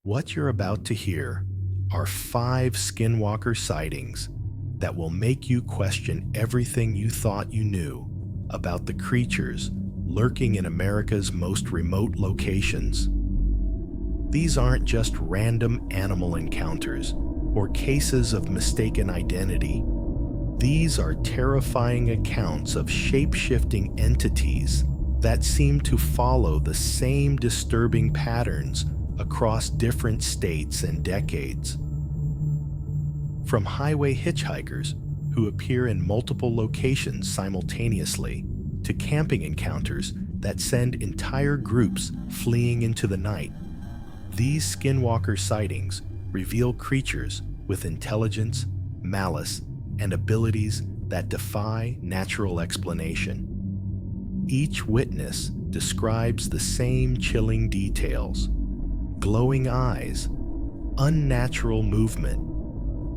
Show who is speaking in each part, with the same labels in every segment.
Speaker 1: What you're about to hear are 5 Skinwalker sightings that will make you question everything you thought you knew about the creatures lurking in America's most remote locations. These aren't just random animal encounters or cases of mistaken identity. These are terrifying accounts of shape-shifting entities that seem to follow the same disturbing patterns across different states and decades. From highway hitchhikers who appear in multiple locations simultaneously to camping encounters that send entire groups fleeing into the night, these Skinwalker sightings reveal creatures with intelligence, malice, and abilities that defy natural explanation. Each witness describes the same chilling details: glowing eyes, unnatural movement,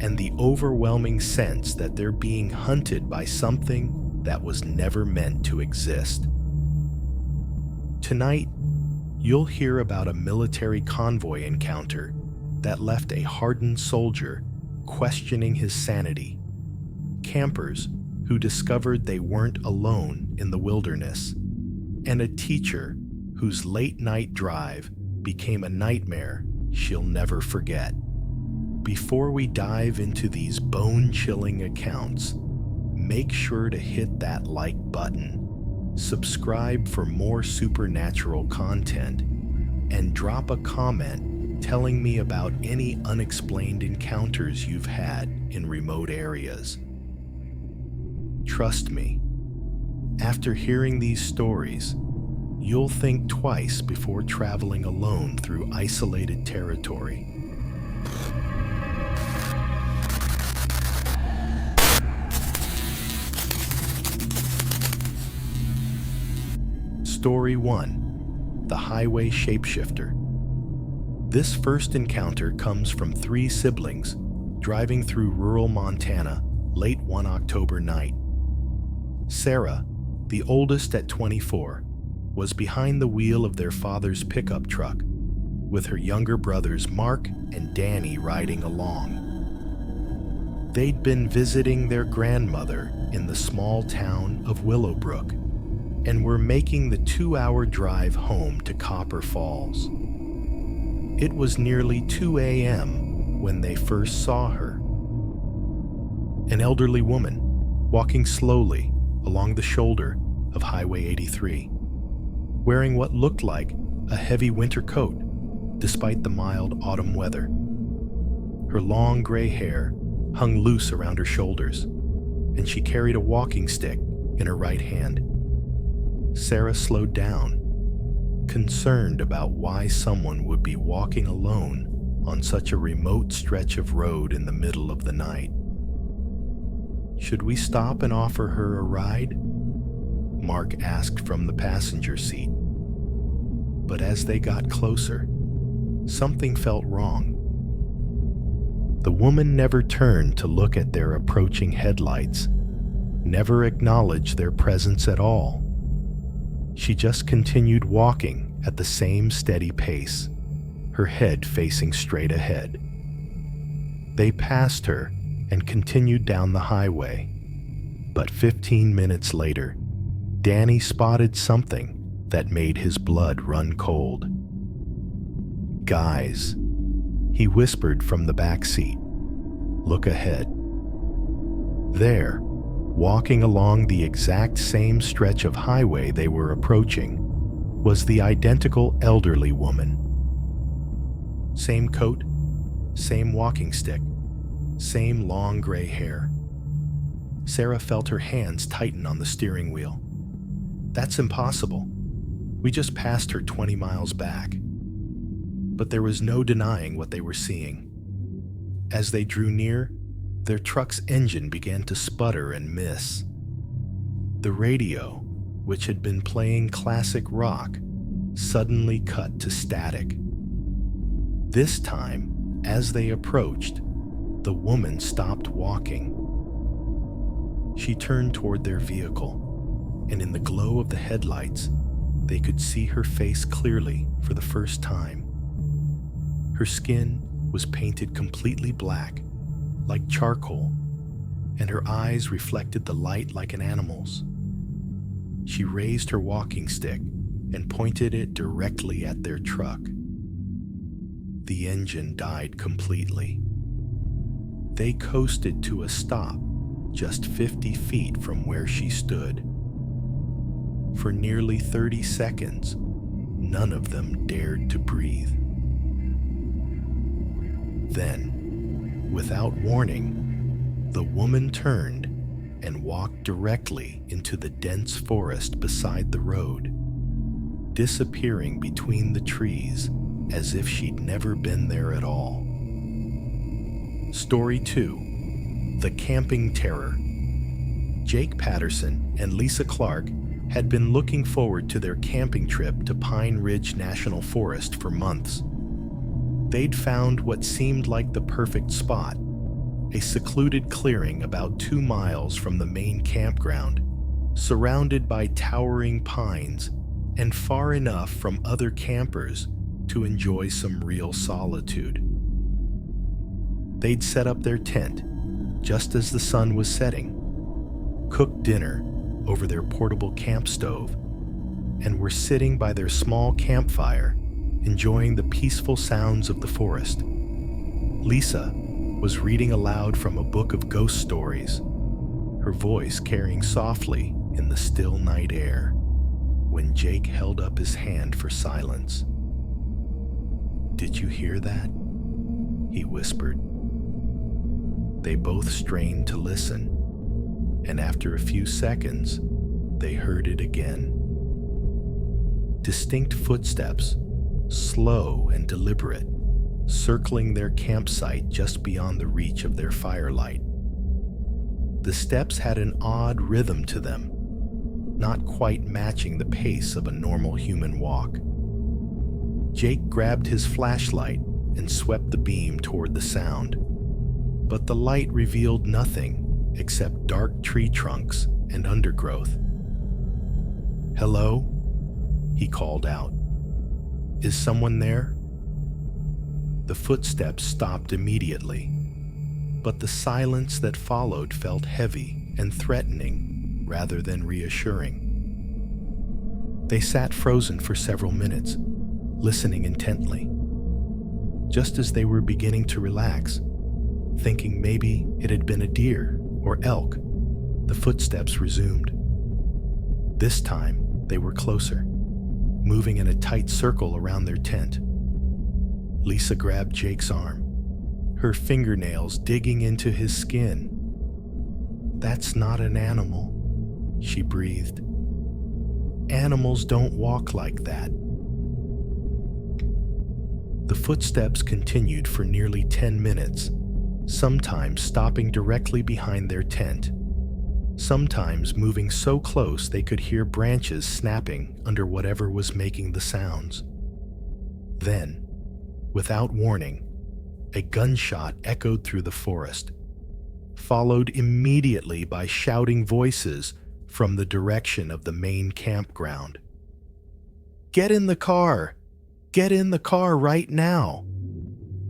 Speaker 1: and the overwhelming sense that they're being hunted by something that was never meant to exist. Tonight, you'll hear about a military convoy encounter that left a hardened soldier questioning his sanity, campers who discovered they weren't alone in the wilderness, and a teacher whose late-night drive became a nightmare she'll never forget. Before we dive into these bone-chilling accounts, make sure to hit that like button, subscribe for more supernatural content, and drop a comment telling me about any unexplained encounters you've had in remote areas. Trust me, after hearing these stories, you'll think twice before traveling alone through isolated territory. Story 1: The Highway Shapeshifter. This first encounter comes from 3 siblings driving through rural Montana late one October night. Sarah, the oldest at 24, was behind the wheel of their father's pickup truck, with her younger brothers Mark and Danny riding along. They'd been visiting their grandmother in the small town of Willowbrook and were making the 2-hour drive home to Copper Falls. It was nearly 2 a.m. when they first saw her. An elderly woman walking slowly along the shoulder of Highway 83, wearing what looked like a heavy winter coat despite the mild autumn weather. Her long gray hair hung loose around her shoulders, and she carried a walking stick in her right hand. Sarah slowed down, concerned about why someone would be walking alone on such a remote stretch of road in the middle of the night. "Should we stop and offer her a ride?" Mark asked from the passenger seat. But as they got closer, something felt wrong. The woman never turned to look at their approaching headlights, never acknowledged their presence at all. She just continued walking at the same steady pace, her head facing straight ahead. They passed her and continued down the highway. But 15 minutes later, Danny spotted something that made his blood run cold. "Guys," he whispered from the back seat, "look ahead." There, walking along the exact same stretch of highway they were approaching, was the identical elderly woman. Same coat, same walking stick, same long gray hair. Sarah felt her hands tighten on the steering wheel. "That's impossible. We just passed her 20 miles back." But there was no denying what they were seeing. As they drew near, their truck's engine began to sputter and miss. The radio, which had been playing classic rock, suddenly cut to static. This time, as they approached, the woman stopped walking. She turned toward their vehicle, and in the glow of the headlights, they could see her face clearly for the first time. Her skin was painted completely black, like charcoal, and her eyes reflected the light like an animal's. She raised her walking stick and pointed it directly at their truck. The engine died completely. They coasted to a stop just 50 feet from where she stood. For nearly 30 seconds, none of them dared to breathe. Then, without warning, the woman turned and walked directly into the dense forest beside the road, disappearing between the trees as if she'd never been there at all. Story 2: The Camping Terror. Jake Patterson and Lisa Clark had been looking forward to their camping trip to Pine Ridge National Forest for months. They'd found what seemed like the perfect spot, a secluded clearing about 2 miles from the main campground, surrounded by towering pines and far enough from other campers to enjoy some real solitude. They'd set up their tent just as the sun was setting, cooked dinner over their portable camp stove, and were sitting by their small campfire, enjoying the peaceful sounds of the forest. Lisa was reading aloud from a book of ghost stories, her voice carrying softly in the still night air, when Jake held up his hand for silence. "Did you hear that?" he whispered. They both strained to listen, and after a few seconds, they heard it again. Distinct footsteps, slow and deliberate, circling their campsite just beyond the reach of their firelight. The steps had an odd rhythm to them, not quite matching the pace of a normal human walk. Jake grabbed his flashlight and swept the beam toward the sound, but the light revealed nothing except dark tree trunks and undergrowth. "Hello?" he called out. "Is someone there?" The footsteps stopped immediately, but the silence that followed felt heavy and threatening rather than reassuring. They sat frozen for several minutes, listening intently. Just as they were beginning to relax, thinking maybe it had been a deer or elk, the footsteps resumed. This time, they were closer, moving in a tight circle around their tent. Lisa grabbed Jake's arm, her fingernails digging into his skin. "That's not an animal," she breathed. "Animals don't walk like that." The footsteps continued for nearly 10 minutes, sometimes stopping directly behind their tent, sometimes moving so close they could hear branches snapping under whatever was making the sounds. Then, without warning, a gunshot echoed through the forest, followed immediately by shouting voices from the direction of the main campground. "Get in the car! Get in the car right now!"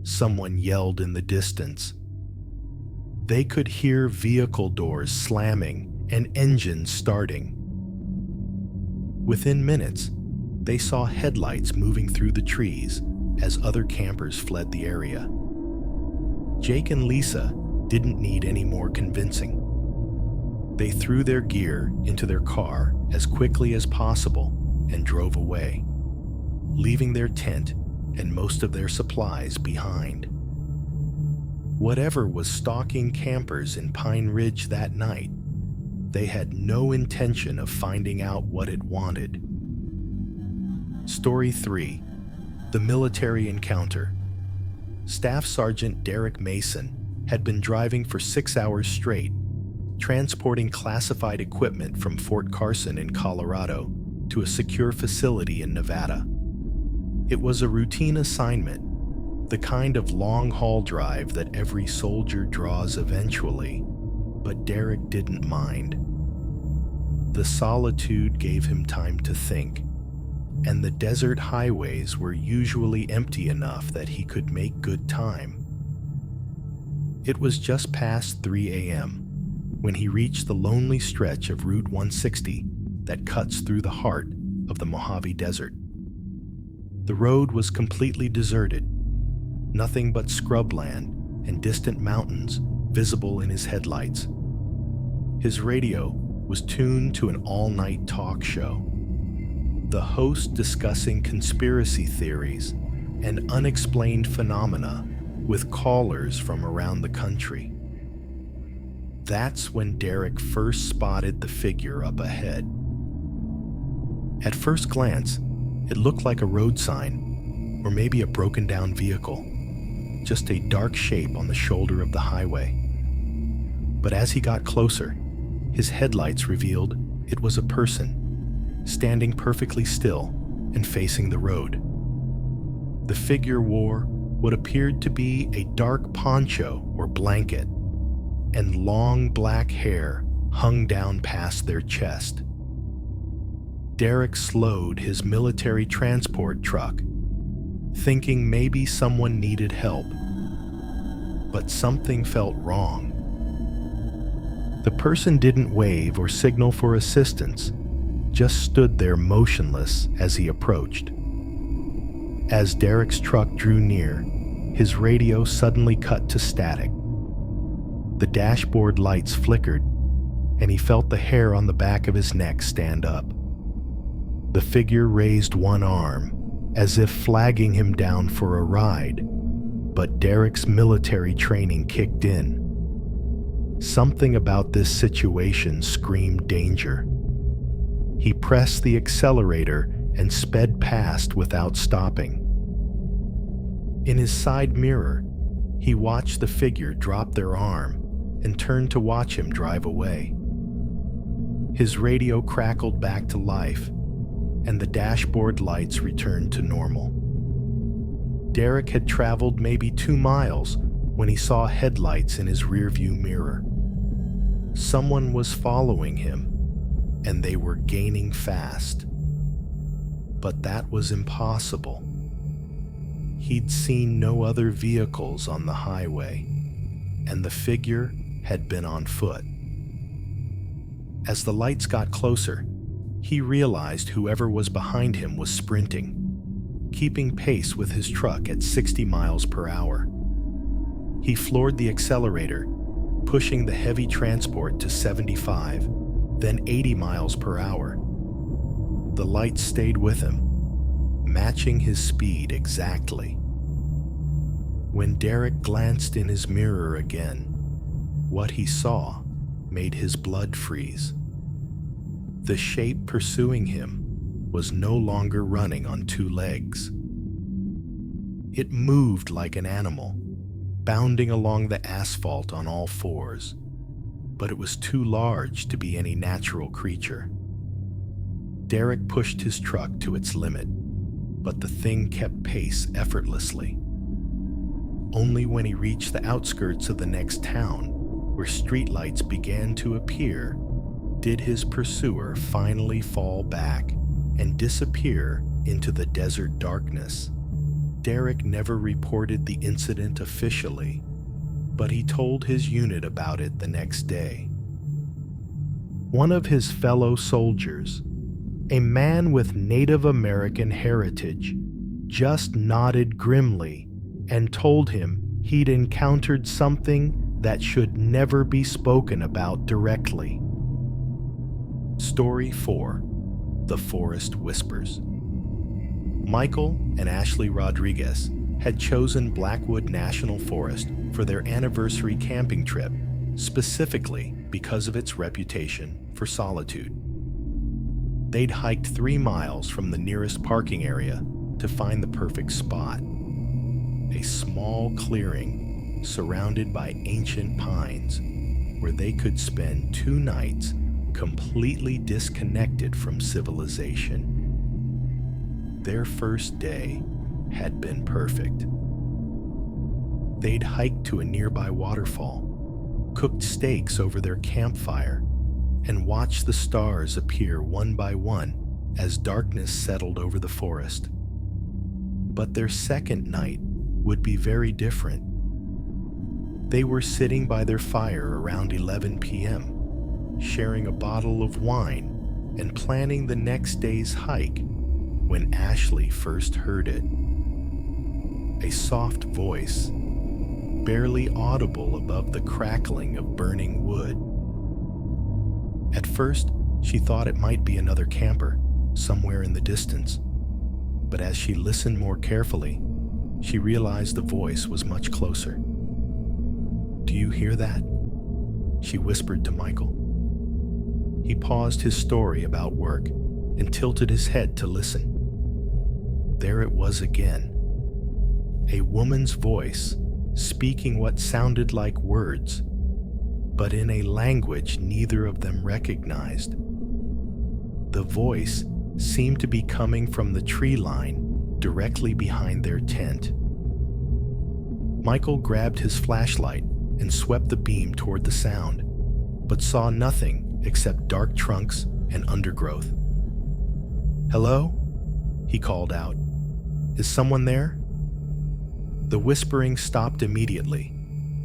Speaker 1: someone yelled in the distance. They could hear vehicle doors slamming and engines starting. Within minutes, they saw headlights moving through the trees as other campers fled the area. Jake and Lisa didn't need any more convincing. They threw their gear into their car as quickly as possible and drove away, leaving their tent and most of their supplies behind. Whatever was stalking campers in Pine Ridge that night, they had no intention of finding out what it wanted. Story 3: The Military Encounter. Staff Sergeant Derek Mason had been driving for 6 hours straight, transporting classified equipment from Fort Carson in Colorado to a secure facility in Nevada. It was a routine assignment, the kind of long-haul drive that every soldier draws eventually, but Derek didn't mind. The solitude gave him time to think. and the desert highways were usually empty enough that he could make good time. It was just past 3 a.m. when he reached the lonely stretch of Route 160 that cuts through the heart of the Mojave Desert. The road was completely deserted, nothing but scrubland and distant mountains visible in his headlights. His radio was tuned to an all-night talk show, the host discussing conspiracy theories and unexplained phenomena with callers from around the country. That's when Derek first spotted the figure up ahead. At first glance, it looked like a road sign, or maybe a broken-down vehicle, just a dark shape on the shoulder of the highway. But as he got closer, his headlights revealed it was a person, standing perfectly still and facing the road. The figure wore what appeared to be a dark poncho or blanket, and long black hair hung down past their chest. Derek slowed his military transport truck, thinking maybe someone needed help. But something felt wrong. The person didn't wave or signal for assistance, just stood there motionless as he approached. As Derek's truck drew near, his radio suddenly cut to static. The dashboard lights flickered, and he felt the hair on the back of his neck stand up. The figure raised one arm, as if flagging him down for a ride, but Derek's military training kicked in. Something about this situation screamed danger. He pressed the accelerator and sped past without stopping. In his side mirror, he watched the figure drop their arm and turned to watch him drive away. His radio crackled back to life, and the dashboard lights returned to normal. Derek had traveled maybe 2 miles when he saw headlights in his rearview mirror. Someone was following him, and they were gaining fast. But that was impossible. He'd seen no other vehicles on the highway, and the figure had been on foot. As the lights got closer, he realized whoever was behind him was sprinting, keeping pace with his truck at 60 miles per hour. He floored the accelerator, pushing the heavy transport to 75, then 80 miles per hour. The lights stayed with him, matching his speed exactly. When Derek glanced in his mirror again, what he saw made his blood freeze. The shape pursuing him was no longer running on 2 legs. It moved like an animal, bounding along the asphalt on all 4s, but it was too large to be any natural creature. Derek pushed his truck to its limit, but the thing kept pace effortlessly. Only when he reached the outskirts of the next town, where streetlights began to appear, did his pursuer finally fall back and disappear into the desert darkness. Derek never reported the incident officially, but he told his unit about it the next day. One of his fellow soldiers, a man with Native American heritage, just nodded grimly and told him he'd encountered something that should never be spoken about directly. Story 4: The Forest Whispers. Michael and Ashley Rodriguez had chosen Blackwood National Forest for their anniversary camping trip, specifically because of its reputation for solitude. They'd hiked 3 miles from the nearest parking area to find the perfect spot. A small clearing surrounded by ancient pines where they could spend 2 nights completely disconnected from civilization. Their first day had been perfect. They'd hiked to a nearby waterfall, cooked steaks over their campfire, and watched the stars appear one by one as darkness settled over the forest. But their second night would be very different. They were sitting by their fire around 11 p.m., sharing a bottle of wine and planning the next day's hike when Ashley first heard it. A soft voice, barely audible above the crackling of burning wood. At first, she thought it might be another camper, somewhere in the distance. But as she listened more carefully, she realized the voice was much closer. "Do you hear that?" she whispered to Michael. He paused his story about work and tilted his head to listen. There it was again. A woman's voice, speaking what sounded like words, but in a language neither of them recognized. The voice seemed to be coming from the tree line directly behind their tent. Michael grabbed his flashlight and swept the beam toward the sound, but saw nothing except dark trunks and undergrowth. "Hello?" he called out. "Is someone there?" The whispering stopped immediately,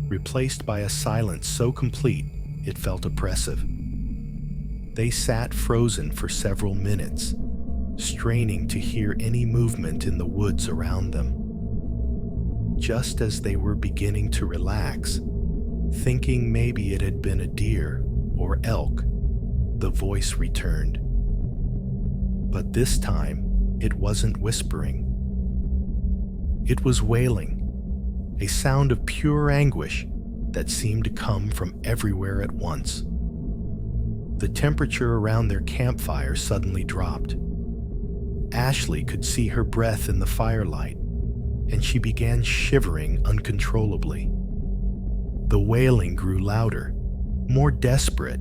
Speaker 1: replaced by a silence so complete it felt oppressive. They sat frozen for several minutes, straining to hear any movement in the woods around them. Just as they were beginning to relax, thinking maybe it had been a deer or elk, the voice returned. But this time, it wasn't whispering. It was wailing, a sound of pure anguish that seemed to come from everywhere at once. The temperature around their campfire suddenly dropped. Ashley could see her breath in the firelight, and she began shivering uncontrollably. The wailing grew louder, more desperate,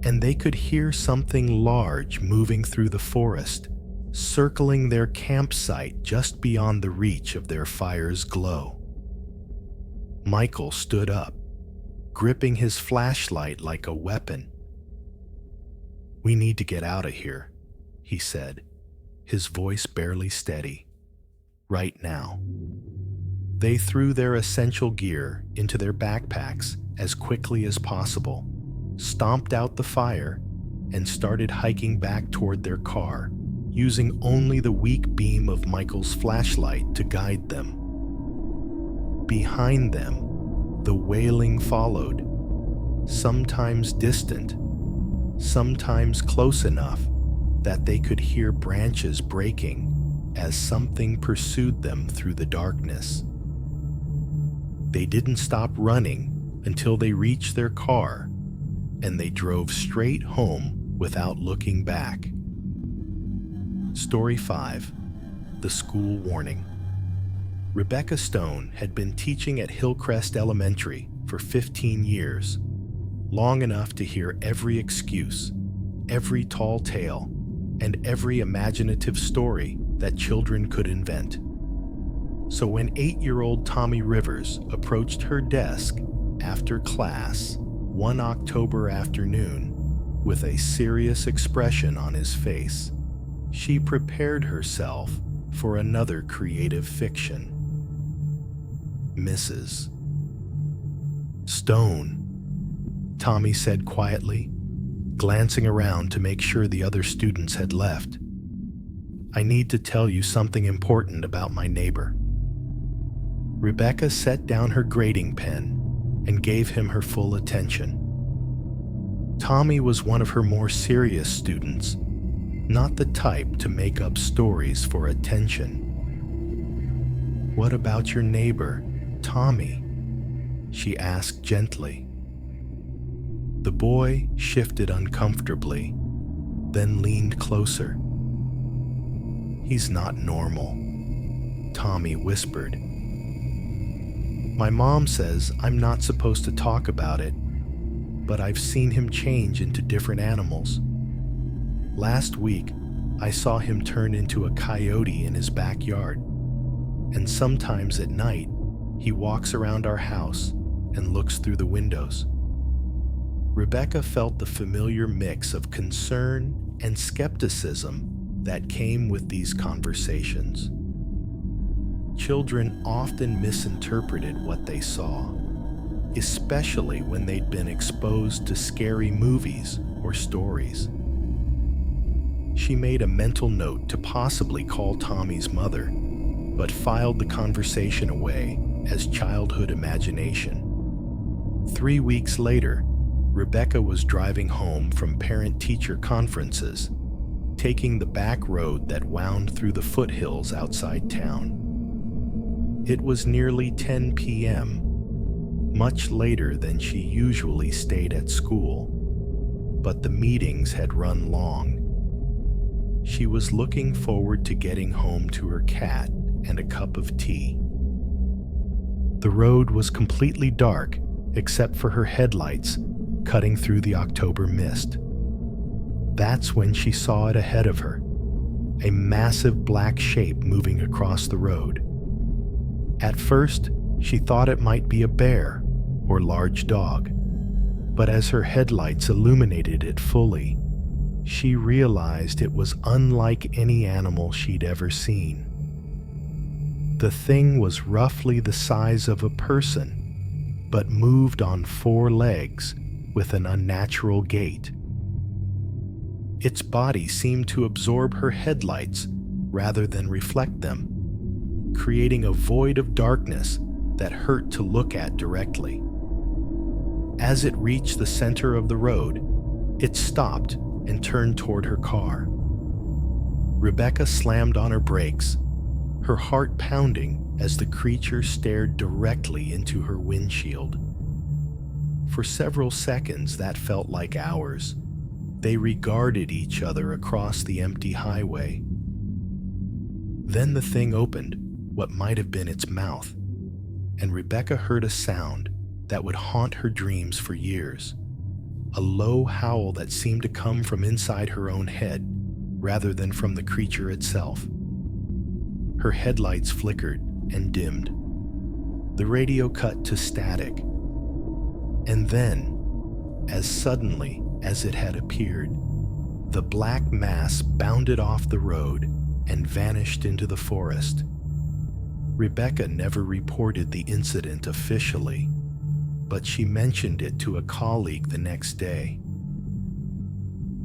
Speaker 1: and they could hear something large moving through the forest, circling their campsite just beyond the reach of their fire's glow. Michael stood up, gripping his flashlight like a weapon. "We need to get out of here," he said, his voice barely steady. "Right now." They threw their essential gear into their backpacks as quickly as possible, stomped out the fire, and started hiking back toward their car, using only the weak beam of Michael's flashlight to guide them. Behind them, the wailing followed, sometimes distant, sometimes close enough that they could hear branches breaking as something pursued them through the darkness. They didn't stop running until they reached their car, and they drove straight home without looking back. Story 5. The School Warning. Rebecca Stone had been teaching at Hillcrest Elementary for 15 years, long enough to hear every excuse, every tall tale, and every imaginative story that children could invent. So when 8-year-old Tommy Rivers approached her desk after class one October afternoon with a serious expression on his face, she prepared herself for another creative fiction. "Mrs. Stone," Tommy said quietly, glancing around to make sure the other students had left. "I need to tell you something important about my neighbor." Rebecca set down her grading pen and gave him her full attention. Tommy was one of her more serious students, not the type to make up stories for attention. "What about your neighbor, Tommy?" she asked gently. The boy shifted uncomfortably, then leaned closer. "He's not normal," Tommy whispered. "My mom says I'm not supposed to talk about it, but I've seen him change into different animals. Last week, I saw him turn into a coyote in his backyard, and sometimes at night, he walks around our house and looks through the windows." Rebecca felt the familiar mix of concern and skepticism that came with these conversations. Children often misinterpreted what they saw, especially when they'd been exposed to scary movies or stories. She made a mental note to possibly call Tommy's mother, but filed the conversation away as childhood imagination. 3 weeks later, Rebecca was driving home from parent-teacher conferences, taking the back road that wound through the foothills outside town. It was nearly 10 p.m., much later than she usually stayed at school, but the meetings had run long. She was looking forward to getting home to her cat and a cup of tea. The road was completely dark except for her headlights cutting through the October mist. That's when she saw it ahead of her, a massive black shape moving across the road. At first, she thought it might be a bear or large dog, but as her headlights illuminated it fully, she realized it was unlike any animal she'd ever seen. The thing was roughly the size of a person, but moved on 4 legs with an unnatural gait. Its body seemed to absorb her headlights rather than reflect them, creating a void of darkness that hurt to look at directly. As it reached the center of the road, it stopped and turned toward her car. Rebecca slammed on her brakes, her heart pounding as the creature stared directly into her windshield. For several seconds that felt like hours. They regarded each other across the empty highway. Then the thing opened what might have been its mouth, and Rebecca heard a sound that would haunt her dreams for years, a low howl that seemed to come from inside her own head rather than from the creature itself. Her headlights flickered and dimmed. The radio cut to static. And then, as suddenly as it had appeared, the black mass bounded off the road and vanished into the forest. Rebecca never reported the incident officially, but she mentioned it to a colleague the next day.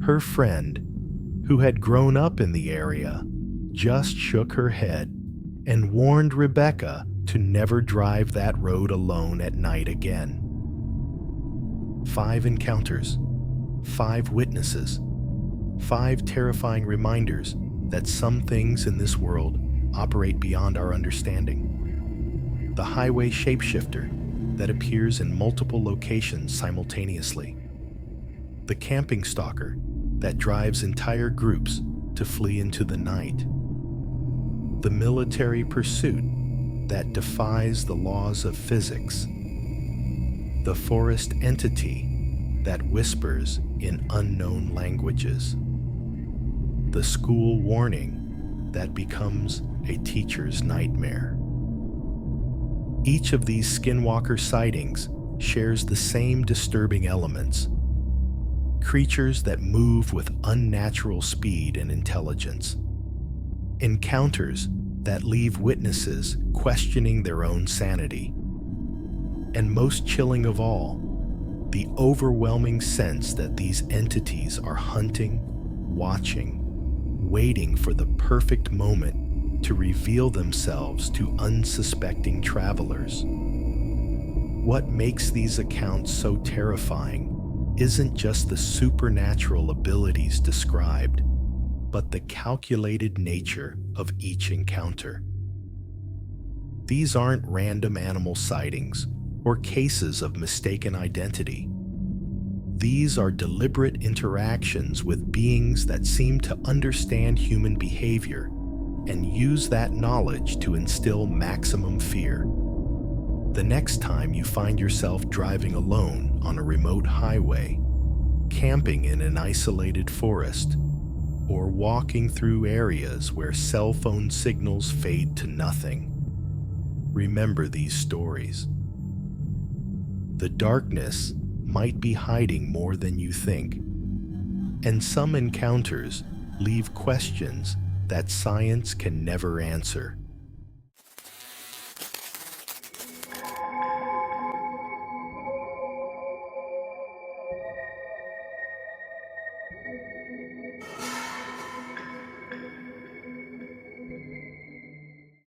Speaker 1: Her friend, who had grown up in the area, just shook her head and warned Rebecca to never drive that road alone at night again. 5 encounters, 5 witnesses, 5 terrifying reminders that some things in this world operate beyond our understanding. The highway shapeshifter that appears in multiple locations simultaneously. The camping stalker that drives entire groups to flee into the night. The military pursuit that defies the laws of physics. The forest entity that whispers in unknown languages. The school warning that becomes a teacher's nightmare. Each of these Skinwalker sightings shares the same disturbing elements. Creatures that move with unnatural speed and intelligence. Encounters that leave witnesses questioning their own sanity. And most chilling of all, the overwhelming sense that these entities are hunting, watching, waiting for the perfect moment to reveal themselves to unsuspecting travelers. What makes these accounts so terrifying isn't just the supernatural abilities described, but the calculated nature of each encounter. These aren't random animal sightings or cases of mistaken identity. These are deliberate interactions with beings that seem to understand human behavior and use that knowledge to instill maximum fear. The next time you find yourself driving alone on a remote highway, camping in an isolated forest, or walking through areas where cell phone signals fade to nothing, remember these stories. The darkness might be hiding more than you think, and some encounters leave questions that science can never answer.